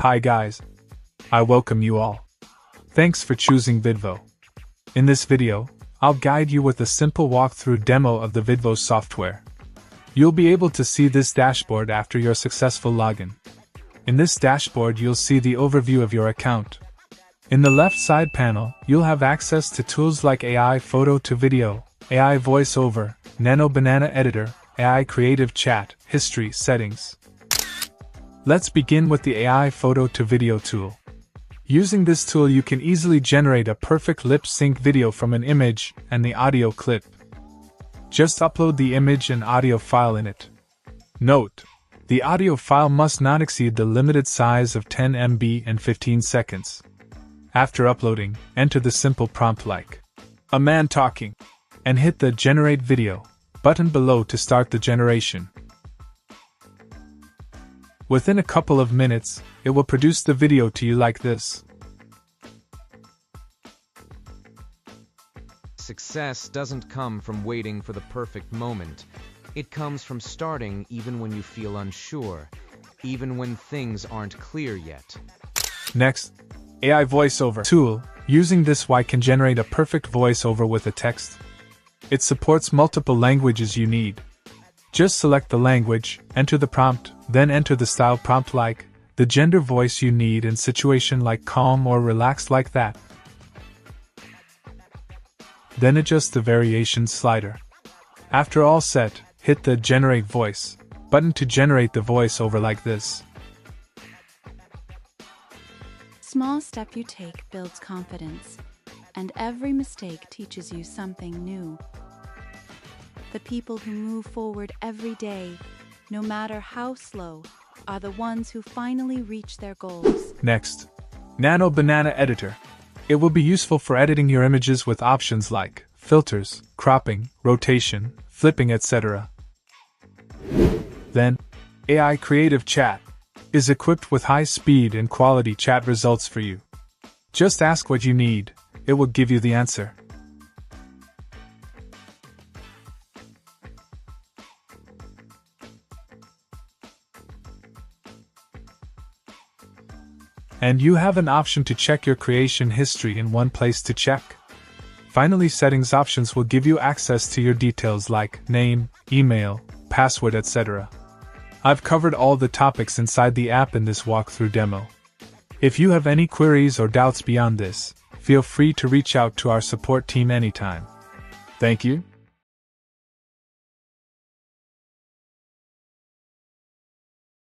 Hi guys. I welcome you all. Thanks for choosing Vidvo. In this video, I'll guide you with a simple walkthrough demo of the Vidvo software. You'll be able to see this dashboard after your successful login. In this dashboard you'll see the overview of your account. In the left side panel, you'll have access to tools like AI Photo to Video, AI VoiceOver, Nano Banana Editor, AI Creative Chat, History, Settings. Let's begin with the AI Photo to Video tool. Using this tool you can easily generate a perfect lip-sync video from an image and the audio clip. Just upload the image and audio file in it. Note: the audio file must not exceed the limited size of 10 MB and 15 seconds. After uploading, enter the simple prompt like "a man talking" and hit the Generate Video button below to start the generation. Within a couple of minutes, it will produce the video to you like this. Success doesn't come from waiting for the perfect moment. It comes from starting even when you feel unsure, even when things aren't clear yet. Next, AI VoiceOver tool. Using this I can generate a perfect voiceover with a text. It supports multiple languages you need. Just select the language, enter the prompt, then enter the style prompt like, the gender voice you need in situation like calm or relaxed like that. Then adjust the variation slider. After all set, hit the Generate Voice button to generate the voiceover like this. Small step you take builds confidence, and every mistake teaches you something new. The people who move forward every day, no matter how slow, are the ones who finally reach their goals. Next, Nano Banana Editor. It will be useful for editing your images with options like filters, cropping, rotation, flipping, etc. Then, AI Creative Chat is equipped with high speed and quality chat results for you. Just ask what you need, it will give you the answer. And you have an option to check your creation history in one place to check. Finally, settings options will give you access to your details like name, email, password, etc. I've covered all the topics inside the app in this walkthrough demo. If you have any queries or doubts beyond this, feel free to reach out to our support team anytime. Thank you.